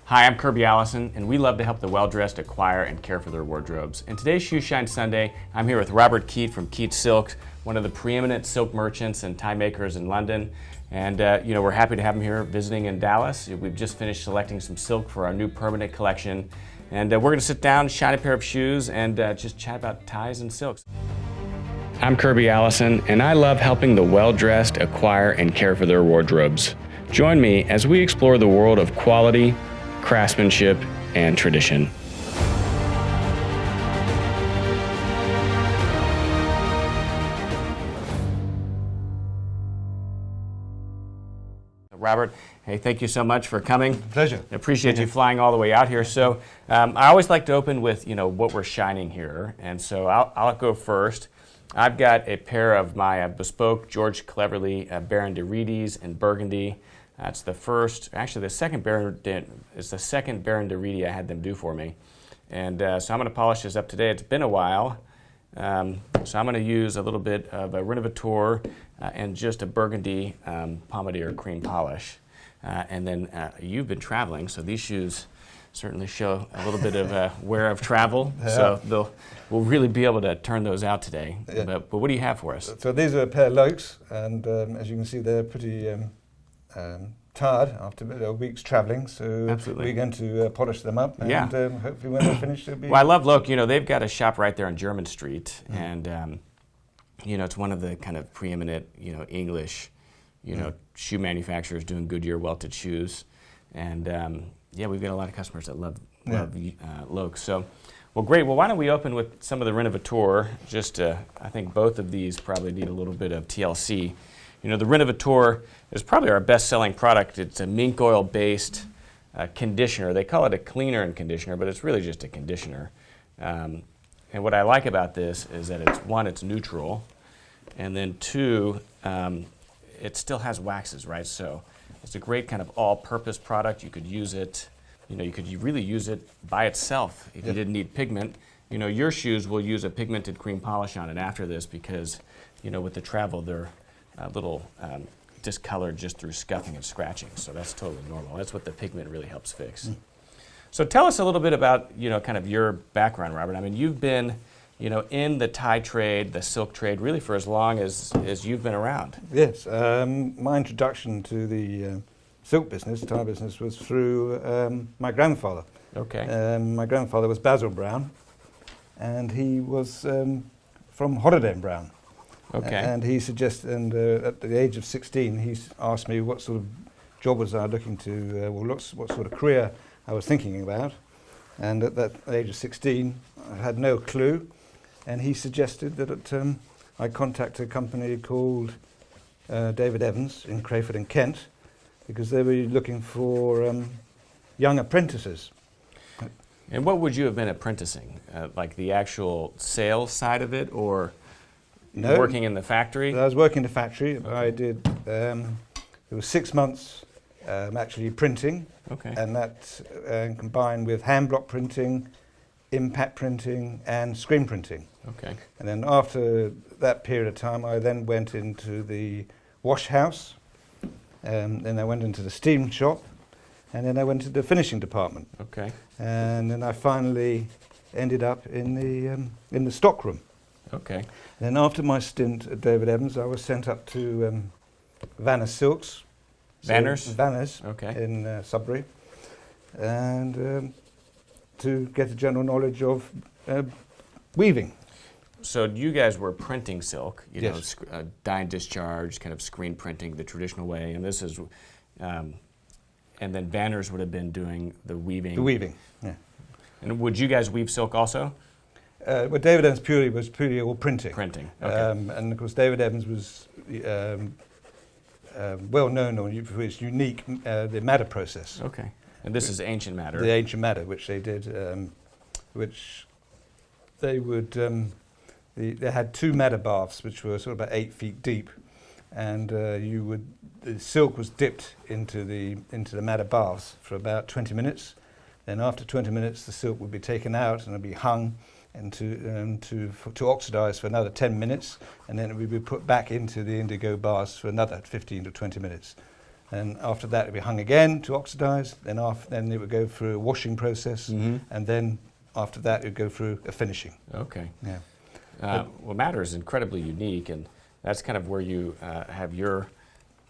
Hi, I'm Kirby Allison, and we love to help the well-dressed acquire and care for their wardrobes. In today's Shoe Shine Sunday, I'm here with Robert Keyte from Keyte Silks, one of the preeminent silk merchants and tie makers in London. And we're happy to have him here visiting in Dallas. We've just finished selecting some silk for our new permanent collection. And we're going to sit down, shine a pair of shoes, and just chat about ties and silks. I'm Kirby Allison, and I love helping the well-dressed acquire and care for their wardrobes. Join me as we explore the world of quality, craftsmanship, and tradition. Robert, hey, thank you so much for coming. Pleasure. I appreciate you flying all the way out here. So I always like to open with, what we're shining here. And so I'll go first. I've got a pair of my bespoke George Cleverly Baron de Reedy's in burgundy. That's the second Baron de Reedy I had them do for me. And so I'm going to polish this up today. It's been a while. So I'm going to use a little bit of a Renovateur and just a burgundy Pomadir cream polish. And then you've been traveling, so these shoes certainly show a little bit of wear of travel. Yeah. So we'll really be able to turn those out today. Yeah. But what do you have for us? So these are a pair of Lokes, and as you can see, they're pretty tired after a week's travelling. So absolutely, we're going to polish them up, and hopefully when they're finished, it'll be. Well, I love Loke. They've got a shop right there on Jermyn Street, and it's one of the kind of preeminent, English, shoe manufacturers doing Goodyear welted shoes, and we've got a lot of customers that love Loke. So, well, great. Well, why don't we open with some of the Renovateur? I think both of these probably need a little bit of TLC. The Renovateur is probably our best-selling product. It's a mink oil-based conditioner. They call it a cleaner and conditioner, but it's really just a conditioner. And what I like about this is that it's neutral, and then two, it still has waxes, right? So it's a great kind of all-purpose product. You could use it, you could really use it by itself if you didn't need pigment. Your shoes will use a pigmented cream polish on it after this because, with the travel, they're a little discolored just through scuffing and scratching. So that's totally normal. That's what the pigment really helps fix. So tell us a little bit about, kind of your background, Robert. I mean, you've been, in the tie trade, the silk trade, really for as long as you've been around. Yes. My introduction to the silk business, tie business, was through my grandfather. Okay. My grandfather was Basil Brown, and he was from Holiday and Brown. Okay. And he suggested, at the age of 16, he asked me what sort of job was I looking to, what sort of career I was thinking about. And at that age of 16, I had no clue. And he suggested that I contact a company called David Evans in Crayford and Kent, because they were looking for young apprentices. And what would you have been apprenticing? Like the actual sales side of it, or working in the factory? I was working in the factory. Okay. I did, it was 6 months actually printing. Okay. And that combined with hand block printing, impact printing, and screen printing. Okay. And then after that period of time, I then went into the wash house, then I went into the steam shop, and then I went to the finishing department. Okay. And then I finally ended up in the stock room. Okay. And then after my stint at David Evans, I was sent up to Vanner's Silks. Vanner's. Okay. In Sudbury, and to get a general knowledge of weaving. So you guys were printing silk, Yes. Dye and discharge, kind of screen printing the traditional way, and this is, and then Vanner's would have been doing the weaving. The weaving, yeah. And would you guys weave silk also? Well, David Evans was purely all printing. Printing, okay. And of course, David Evans was well known for its unique the madder process. Okay. And this is ancient madder. The ancient madder, which they did, which they would. They had 2 madder baths, which were sort of about 8 feet deep, and the silk was dipped into the madder baths for about 20 minutes. Then after 20 minutes, the silk would be taken out and it'd be hung and to oxidize for another 10 minutes, and then it would be put back into the indigo baths for another 15 to 20 minutes. And after that, it would be hung again to oxidize. Then it would go through a washing process, and then after that, it would go through a finishing. Okay. Yeah. Well, madder is incredibly unique, and that's kind of where you have your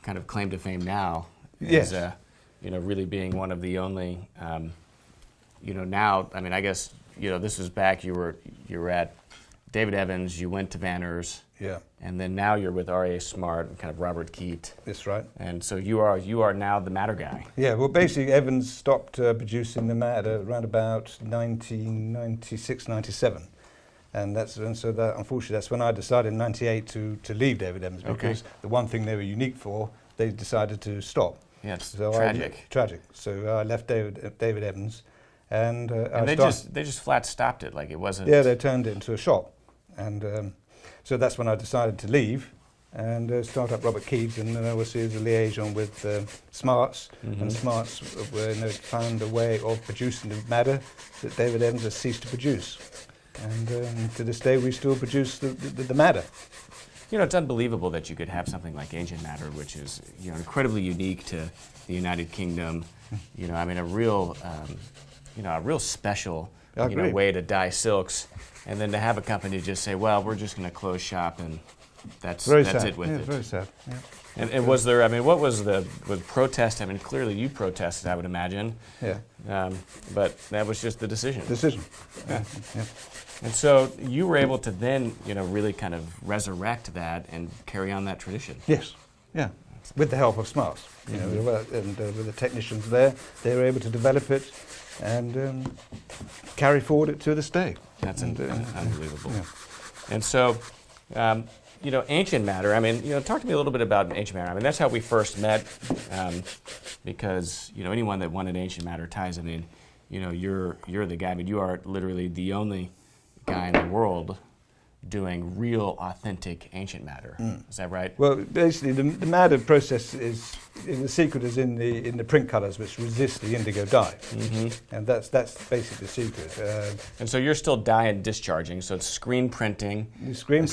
kind of claim to fame now. Yes. Is, really being one of the only, now, I mean, I guess, this was back, you were at David Evans, you went to Vanners. Yeah. And then now you're with R.A. Smart and kind of Robert Keyte. That's right. And so you are now the madder guy. Yeah, well, basically, Evans stopped producing the madder around about 1996, 97. Unfortunately, that's when I decided in 98 to leave David Evans, because the one thing they were unique for, they decided to stop. Yeah, it's tragic. Tragic. So I left David Evans, and they just flat stopped it, like it wasn't. Yeah, they turned it into a shop, and so that's when I decided to leave and start up Robert Keyte, and then I was as a liaison with Smarts, and Smarts found a way of producing the madder that David Evans has ceased to produce. And to this day, we still produce the madder. It's unbelievable that you could have something like ancient madder, which is incredibly unique to the United Kingdom. A real special way to dye silks, and then to have a company just say, well, we're just going to close shop, and that's it with it. Very sad. Yeah. And was there? I mean, what was the protest? I mean, clearly you protested, I would imagine. Yeah. But that was just the decision. Yeah. And so you were able to then, really kind of resurrect that and carry on that tradition. Yes. Yeah. With the help of Smarts, and with the technicians there, they were able to develop it and carry forward it to this day. That's unbelievable. Yeah. And so, ancient madder. I mean, talk to me a little bit about ancient madder. I mean, that's how we first met, because anyone that wanted ancient madder ties. I mean, you're the guy. I mean, you are literally the only guy in the world doing real, authentic ancient madder. Is that right? Well, basically, the madder process the secret is in the print colours, which resist the indigo dye, and that's basically the secret. And so you're still dye and discharging, so it's screen printing. It's screen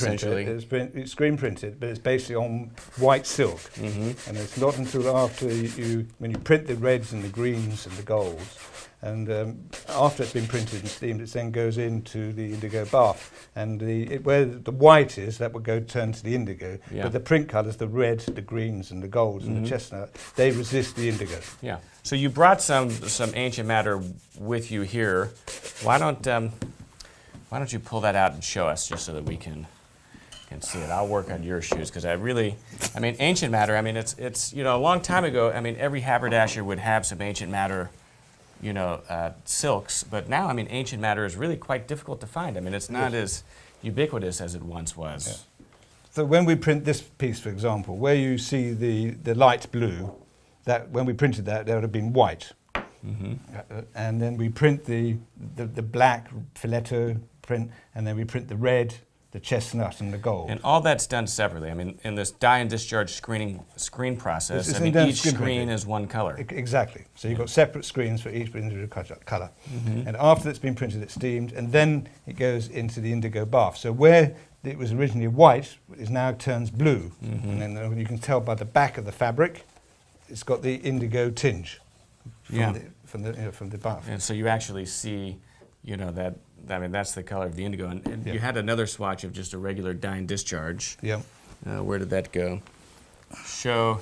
printed, but it's basically on white silk, and it's not until after when you print the reds and the greens and the golds. And after it's been printed and steamed, it then goes into the indigo bath. And where the white is, that would turn to the indigo. Yeah. But the print colours, the red, the greens, and the golds, and the chestnut, they resist the indigo. Yeah. So you brought some ancient madder with you here. Why don't you pull that out and show us, just so that we can see it? I'll work on your shoes, because ancient madder. I mean, it's a long time ago. I mean, every haberdasher would have some ancient madder. Silks, but now, ancient madder is really quite difficult to find. I mean, it's not as ubiquitous as it once was. Yeah. So when we print this piece, for example, where you see the light blue, that when we printed that would have been white. And then we print the black filetto print, and then we print the red, the chestnut, and the gold. And all that's done separately. I mean, in this dye and discharge screen process, each screen is one color. Exactly. So you've got separate screens for each individual colour. And after it's been printed, it's steamed, and then it goes into the indigo bath. So where it was originally white, it now turns blue. And then you can tell by the back of the fabric, it's got the indigo tinge from the bath. And so you actually see, that. I mean, that's the color of the indigo. And you had another swatch of just a regular dye and discharge. Yeah. Where did that go? Show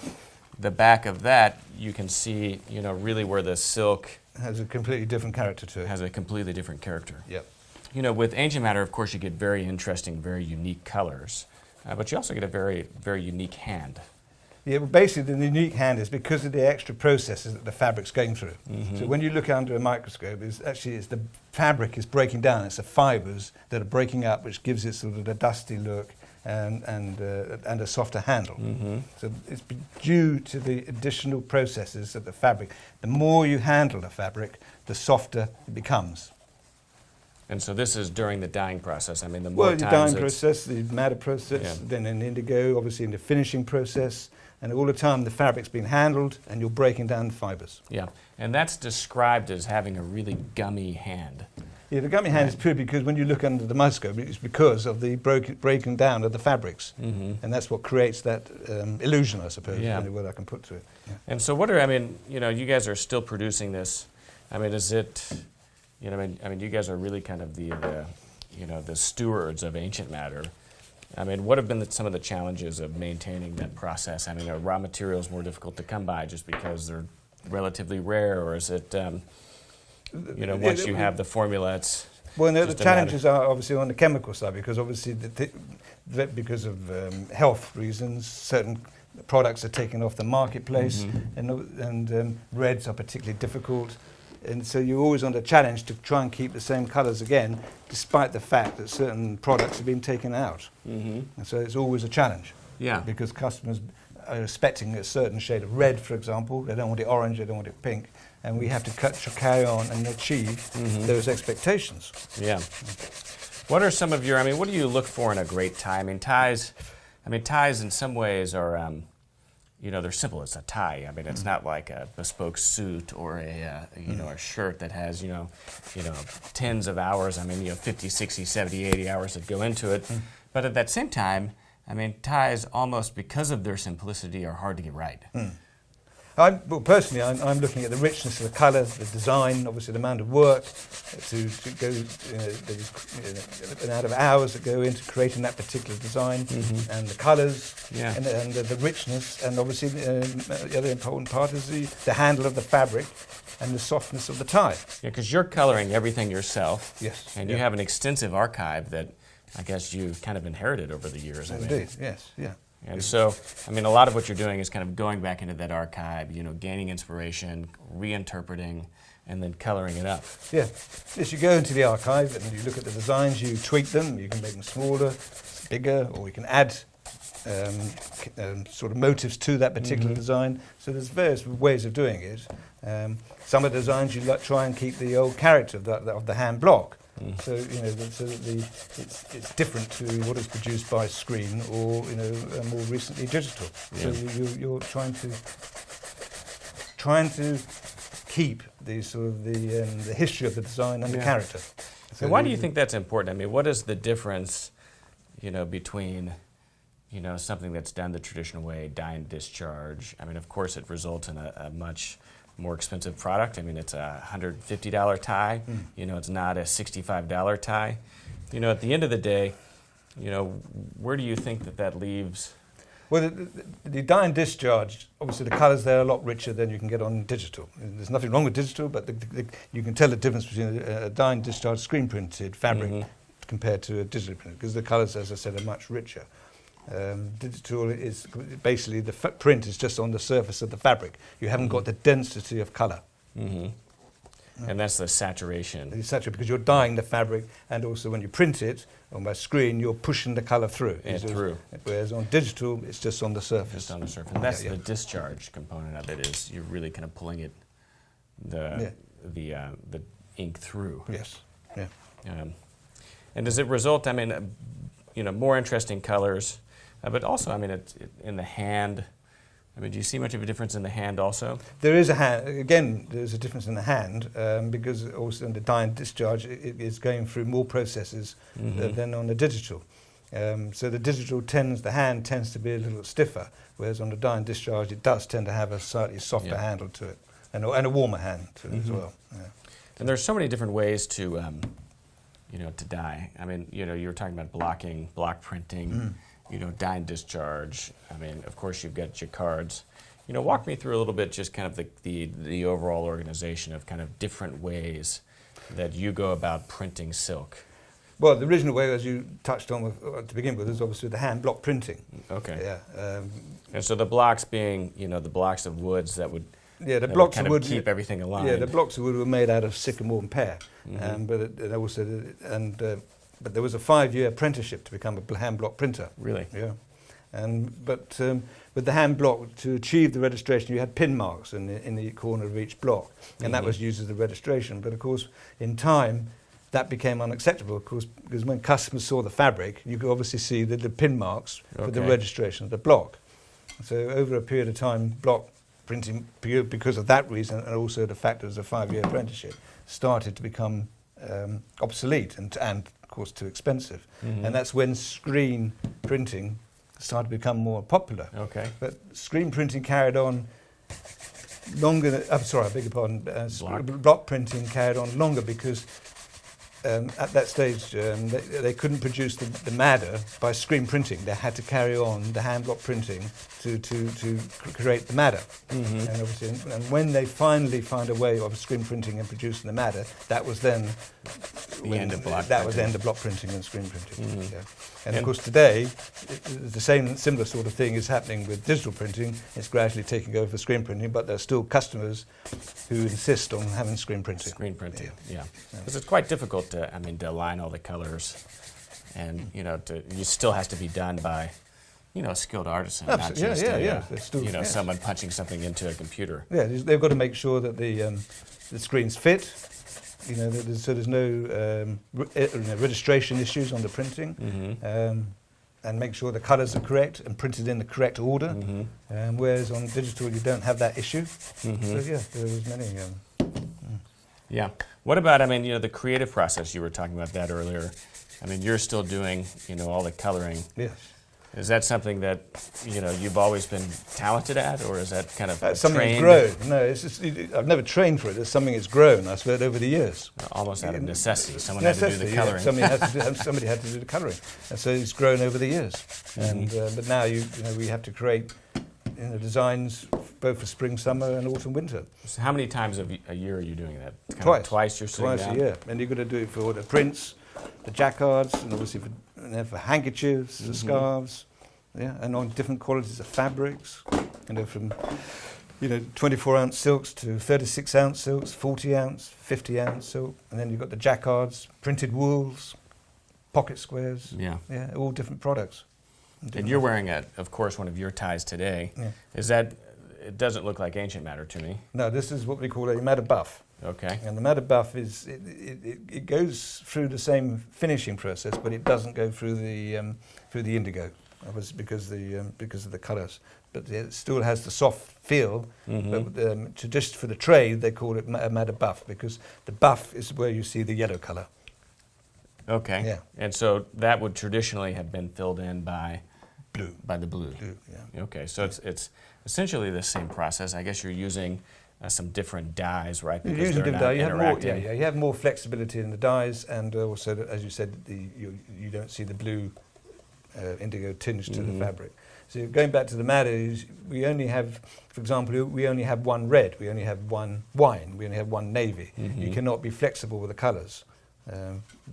the back of that. You can see, really where the silk has a completely different character to it. Has a completely different character. Yep. With ancient madder, of course, you get very interesting, very unique colors. But you also get a very, very unique hand. Yeah, well, basically the unique hand is because of the extra processes that the fabric's going through. So when you look under a microscope, it's the fabric is breaking down. It's the fibres that are breaking up, which gives it sort of a dusty look and a softer handle. So it's due to the additional processes of the fabric. The more you handle the fabric, the softer it becomes. And so this is during the dyeing process. I mean, the more well, the dyeing process, the madder process, then in indigo, obviously in the finishing process, and all the time the fabric's being handled and you're breaking down the fibres. Yeah, and that's described as having a really gummy hand. Yeah, the gummy hand is purely because when you look under the microscope, it's because of the breaking down of the fabrics. And that's what creates that illusion, I suppose, is the only word I can put to it. Yeah. And so what are, I mean, you guys are still producing this. I mean, is it, I mean, you guys are really kind of the stewards of ancient matter. I mean, what have been some of the challenges of maintaining that process? I mean, are raw materials more difficult to come by just because they're relatively rare, or is it, once you have the formula, it's... Well, no, the challenges are obviously on the chemical side, because obviously because of health reasons, certain products are taken off the marketplace, and reds are particularly difficult. And so you're always under challenge to try and keep the same colours again, despite the fact that certain products have been taken out. And so it's always a challenge. Yeah. Because customers are expecting a certain shade of red, for example. They don't want it orange, they don't want it pink. And we have to carry on and achieve those expectations. Yeah. What are some of your, I mean, what do you look for in a great tie? I mean, ties in some ways are, they're simple. It's a tie. I mean, it's not like a bespoke suit or a shirt that has, tens of hours. I mean, 50, 60, 70, 80 hours that go into it. But at that same time, I mean, ties almost because of their simplicity are hard to get right. Personally, I'm looking at the richness of the colour, the design, obviously the amount of work to go, the amount of hours that go into creating that particular design, and the colours, and the richness, and obviously the other important part is the handle of the fabric and the softness of the tie. Yeah, because you're colouring everything yourself. Yes. And you have an extensive archive that I guess you've kind of inherited over the years. Indeed, yes, yeah. And so, I mean, a lot of what you're doing is kind of going back into that archive, gaining inspiration, reinterpreting, and then coloring it up. Yeah. Yes, you go into the archive and you look at the designs, you tweak them, you can make them smaller, bigger, or you can add sort of motives to that particular design. So there's various ways of doing it. Some of the designs you try and keep the old character of the hand block. So it's different to what is produced by screen or more recently digital. Yeah. So you're trying to keep the sort of the history of the design and the character. So why do you think that's important? I mean, what is the difference, between something that's done the traditional way, dye and discharge? I mean, of course, it results in a much more expensive product. I mean, it's a $150 tie. It's not a $65 tie. At the end of the day, where do you think that leaves? Well, the dye and discharge, obviously the colours there are a lot richer than you can get on digital. There's nothing wrong with digital, but you can tell the difference between a dye and discharge screen printed fabric compared to a digital print, because the colours, as I said, are much richer. Digital is basically the print is just on the surface of the fabric. You haven't got the density of colour. And that's the saturation. It's saturated because you're dyeing the fabric, and also when you print it on my screen, you're pushing the colour through. Whereas on digital, it's just on the surface. Just on the surface. And that's the discharge component of it. Is you're really kind of pulling it, the ink through. Yes. Yeah. And does it result? I mean, more interesting colours. But also, I mean, in the hand, I mean, do you see much of a difference in the hand also? There is there's a difference in the hand, because also in the dye and discharge, it is going through more processes than on the digital. So the digital the hand tends to be a little stiffer, whereas on the dye and discharge, it does tend to have a slightly softer handle to it, and a warmer hand to it as well. Yeah. And there's so many different ways to, to dye. I mean, you were talking about block printing, dye and discharge. I mean, of course, you've got jacquards. Walk me through a little bit just kind of the overall organization of kind of different ways that you go about printing silk. Well, the original way, as you touched on to begin with, is obviously the hand block printing. Okay. Yeah. And so the blocks being, the blocks of woods that would the blocks of wood keep everything aligned. Yeah, the blocks of wood were made out of sycamore and pear, but there was a 5-year apprenticeship to become a hand block printer. Really? Yeah. But with the hand block, to achieve the registration, you had pin marks in the corner of each block, and that was used as the registration. But of course, in time, that became unacceptable, of course, because when customers saw the fabric, you could obviously see the pin marks for the registration of the block. So over a period of time, block printing, because of that reason, and also the fact it was a 5-year apprenticeship, started to become obsolete and of course too expensive. And that's when screen printing started to become more popular. Okay. But screen printing carried on longer. I'm sorry, I beg your pardon. Block printing carried on longer because at that stage they couldn't produce the matter by screen printing. They had to carry on the hand block printing to create the matter. And obviously, and when they finally found a way of screen printing and producing the matter, that was then the end of block that was the end of block printing and screen printing. Yeah. And of course today, the similar sort of thing is happening with digital printing. It's gradually taking over screen printing, but there are still customers who insist on having screen printing. Screen printing, yeah. Because it's quite difficult to align all the colors, and you still has to be done by a skilled artisan, not just someone punching something into a computer. Yeah, they've got to make sure that the screens fit. So there's no registration issues on the printing, and make sure the colours are correct and printed in the correct order. Whereas on digital you don't have that issue. So yeah, there's many. Yeah. What about the creative process? You were talking about that earlier. You're still doing all the coloring. Yes. Is that something that you've always been talented at, or is that kind of something trained? That's grown? No, it's just I've never trained for it. It's something that's grown, I suppose, over the years. Almost out of necessity. Someone had to do the coloring. Yeah. Somebody had to do the colouring, and so it's grown over the years. And but now we have to create designs both for spring, summer, and autumn, winter. So how many times a year are you doing that? Twice. You're sitting down? A year, and you've got to do it for the prints, the jacquards, and obviously for handkerchiefs, the scarves, and on different qualities of fabrics, from 24-ounce silks to 36-ounce silks, 40-ounce, 50-ounce silk, and then you've got the jacquards, printed wools, pocket squares, all different products. And you're wearing, of course, one of your ties today. Yeah. Is that? It doesn't look like ancient madder to me. No, this is what we call a madder buff. Okay. And the madder buff is it goes through the same finishing process, but it doesn't go through the indigo, obviously because of the colours. But it still has the soft feel. But just for the trade, they call it a madder buff because the buff is where you see the yellow colour. Okay. Yeah. And so that would traditionally have been filled in by blue. By the blue. Blue, yeah. Okay. So it's essentially the same process. I guess you're using some different dyes, right? Because you're using different dyes. You have more flexibility in the dyes, and also, as you said, you don't see the blue indigo tinge to the fabric. So going back to the madder, we only have, for example, we only have one red, we only have one wine, we only have one navy. You cannot be flexible with the colours.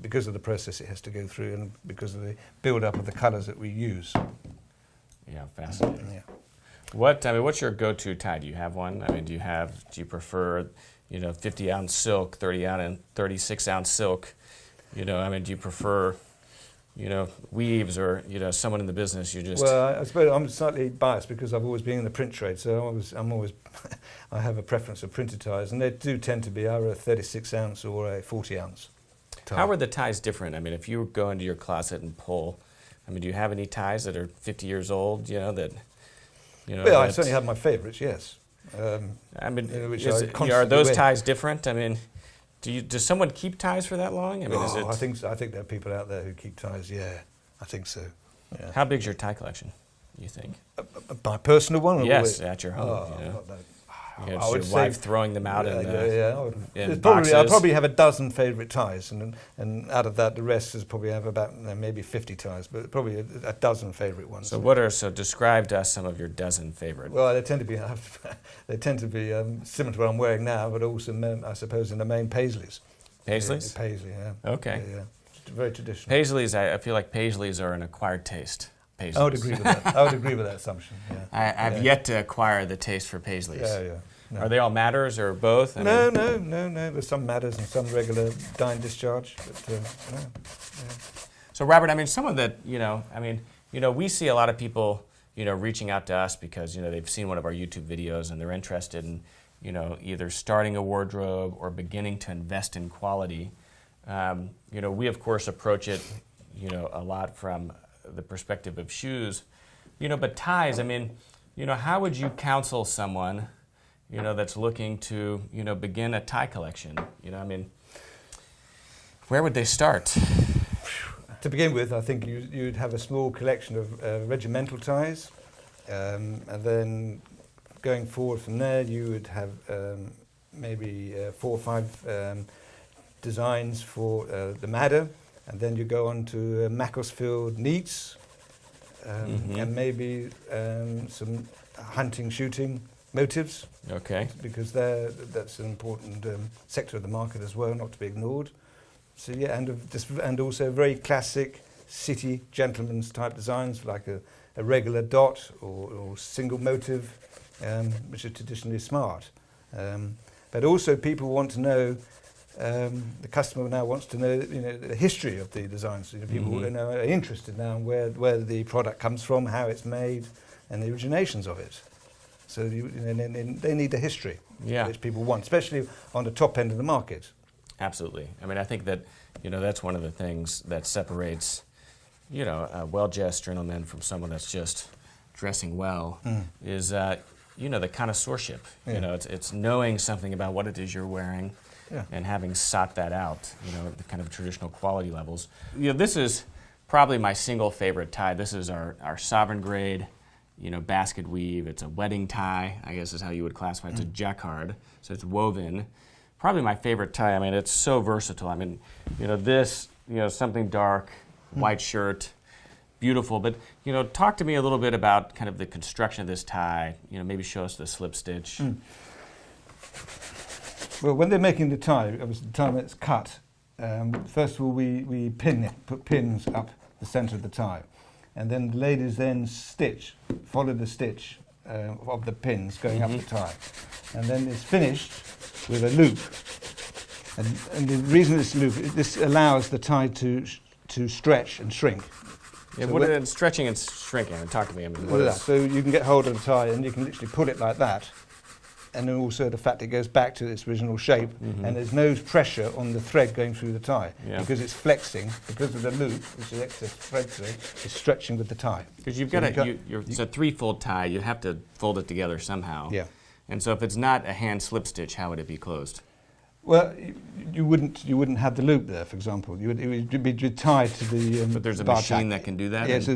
Because of the process it has to go through and because of the build-up of the colours that we use. Yeah, fascinating. Yeah. What's your go-to tie? Do you have one? Do you prefer, 50-ounce silk, 36-ounce silk? Do you prefer, weaves or, someone in the business you just... Well, I suppose I'm slightly biased because I've always been in the print trade, so I'm always I have a preference for printed ties, and they do tend to be either a 36-ounce or a 40-ounce. How are the ties different? if you go into your closet and pull, do you have any ties that are 50 years old, that... Well, I certainly have my favourites, yes. Are those ties different? Does someone keep ties for that long? I think there are people out there who keep ties, yeah. I think so. Yeah. How big's your tie collection, you think? My personal one? Yes, at your home. Your wife throwing them out in boxes. I probably have a dozen favourite ties, and out of that, the rest is probably have about maybe 50 ties, but probably a dozen favourite ones. So describe to us some of your dozen favourite. Well, they tend to be similar to what I'm wearing now, but also I suppose in the main Paisleys. Paisleys? Paisley, yeah. Okay. Yeah. Very traditional. Paisleys, I feel like Paisleys are an acquired taste. Paisleys. I would agree with that. I would agree with that assumption. Yeah. I've yet to acquire the taste for Paisleys. Yeah. No. Are they all matters or both? No. There's some matters and some regular dye discharge. But, no. Yeah. So Robert, someone that we see a lot of people reaching out to us because they've seen one of our YouTube videos and they're interested in either starting a wardrobe or beginning to invest in quality. We of course approach it a lot from the perspective of shoes, but ties. How would you counsel someone that's looking to begin a tie collection? Where would they start? To begin with, I think you'd have a small collection of regimental ties, and then going forward from there, you would have maybe 4 or 5 designs for the Madder, and then you go on to Macclesfield neats, and maybe some hunting, shooting motives. Okay. Because that's an important sector of the market as well, not to be ignored. So yeah, and also very classic city gentleman's type designs, like a regular dot or single motive, which are traditionally smart. But also people want to know. The customer now wants to know, the history of the designs. People are interested now in where the product comes from, how it's made, and the originations of it. So they need a history, which people want, especially on the top end of the market. Absolutely. I mean, I think that that's one of the things that separates a well-dressed gentleman from someone that's just dressing well is the connoisseurship. Yeah. It's knowing something about what it is you're wearing. Yeah. And having sought that out, the kind of traditional quality levels. This is probably my single favorite tie. This is our sovereign grade, basket weave. It's a wedding tie, I guess is how you would classify it. It's a jacquard, so it's woven. Probably my favorite tie. I mean, it's so versatile. I mean, this, something dark, white shirt, beautiful. But, talk to me a little bit about kind of the construction of this tie. Maybe show us the slip stitch. Well, when they're making the tie, obviously the time it's cut, first of all we pin it, put pins up the centre of the tie. And then the ladies then follow the stitch of the pins going up the tie. And then it's finished with a loop. And the reason this loop, this allows the tie to stretch and shrink. Yeah, so stretching and shrinking? Talk to me. I mean, so you can get hold of the tie and you can literally pull it like that. And then also the fact it goes back to its original shape, and there's no pressure on the thread going through the tie because it's flexing, because of the loop, which is excess thread through, it's stretching with the tie. Because you've got it's a 3-fold tie, you have to fold it together somehow. Yeah. And so if it's not a hand slip stitch, how would it be closed? Well, you wouldn't have the loop there, for example. It would be tied to the but there's a machine that can do that? Yeah, it's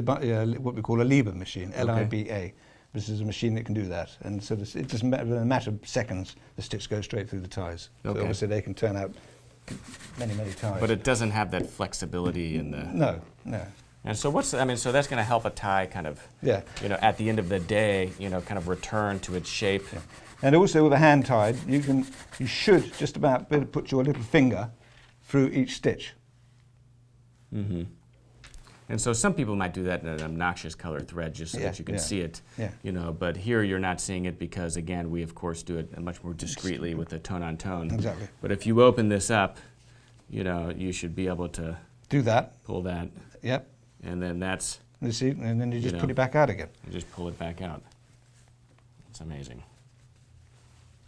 what we call a Liba machine, Liba. This is a machine that can do that, and so it doesn't matter, in a matter of seconds, the stitch goes straight through the ties. Okay. So obviously they can turn out many ties. But it doesn't have that flexibility in the... No. And so so that's going to help a tie kind of, at the end of the day, kind of return to its shape. Yeah. And also with a hand tied, you should just about be able to put your little finger through each stitch. Mm-hmm. And so some people might do that in an obnoxious color thread just so that you can see it, but here you're not seeing it because, again, we, of course, do it much more discreetly with the tone-on-tone. Exactly. But if you open this up, you should be able to do that. Pull that. Yep. And then that's... You see, and then you just put it back out again. You just pull it back out. It's amazing.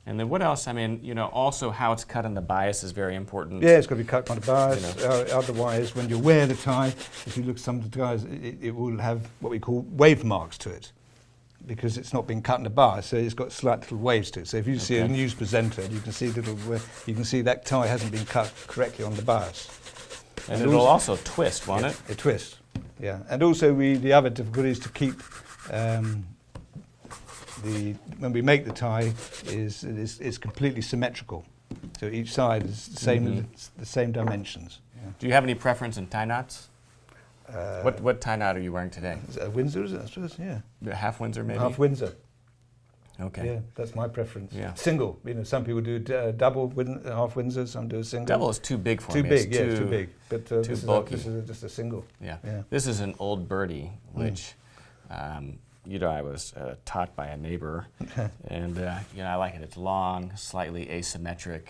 And then what else? I mean, also how it's cut in the bias is very important. Yeah, it's got to be cut on the bias. Otherwise, when you wear the tie, if you look at some of the ties, it will have what we call wave marks to it, because it's not been cut in the bias, so it's got slight little waves to it. So if you see a news presenter, you can see that tie hasn't been cut correctly on the bias. And it'll also twist, won't it? It twists. Yeah, and also the other difficulty is to keep. When we make the tie, it's completely symmetrical, so each side is the same dimensions. Yeah. Do you have any preference in tie knots? What tie knot are you wearing today? Is it a Windsor? Is it? I suppose, yeah. Half Windsor, maybe. Half Windsor. Okay. Yeah, that's my preference. Yeah. Single. Some people do double half Windsor. Some do a single. Double is too big for me. Too big. It's too big. But too bulky. This is just a single. Yeah. This is an old birdie, which. I was taught by a neighbor, and I like it. It's long, slightly asymmetric.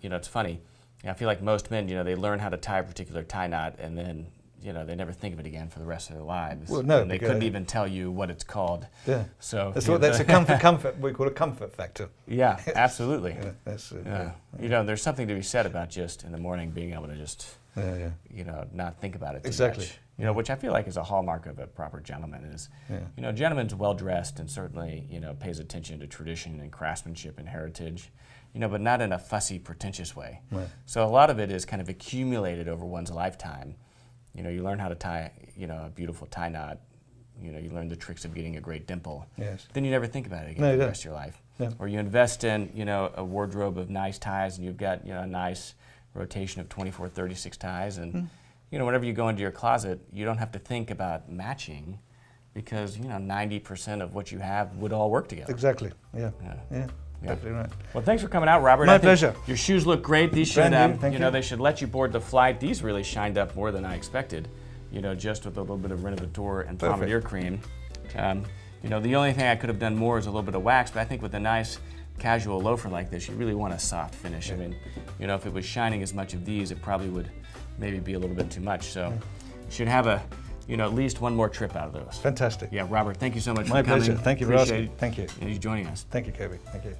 It's funny. I feel like most men, they learn how to tie a particular tie knot, and then, they never think of it again for the rest of their lives. Well, no, and they couldn't even tell you what it's called. Yeah. So that's a comfort. We call it a comfort factor. Yeah, absolutely. There's something to be said about just in the morning being able to just, not think about it too much. Which I feel like is a hallmark of a proper gentleman is, gentleman's well dressed and certainly, pays attention to tradition and craftsmanship and heritage. but not in a fussy, pretentious way. Right. So a lot of it is kind of accumulated over one's lifetime. You learn how to tie, a beautiful tie knot. You learn the tricks of getting a great dimple. Yes. Then you never think about it again No, for the you rest of your life. Yeah. Or you invest in, a wardrobe of nice ties, and you've got, a nice rotation of 24, 36 ties, and whenever you go into your closet, you don't have to think about matching, because 90% of what you have would all work together. Exactly. Yeah. Definitely right. Well, thanks for coming out, Robert. My pleasure. Your shoes look great. These should, Thank you. they should let you board the flight. These really shined up more than I expected. Just with a little bit of Renovateur and Pomander cream. The only thing I could have done more is a little bit of wax, but I think with a nice casual loafer like this, you really want a soft finish. Yeah. I mean, if it was shining as much of these, it probably would maybe be a little bit too much. So you should have at least one more trip out of those. Fantastic. Yeah, Robert, thank you so much My for coming. pleasure. Thank you for asking. Thank you. And you joining us. Thank you, Kirby. Thank you.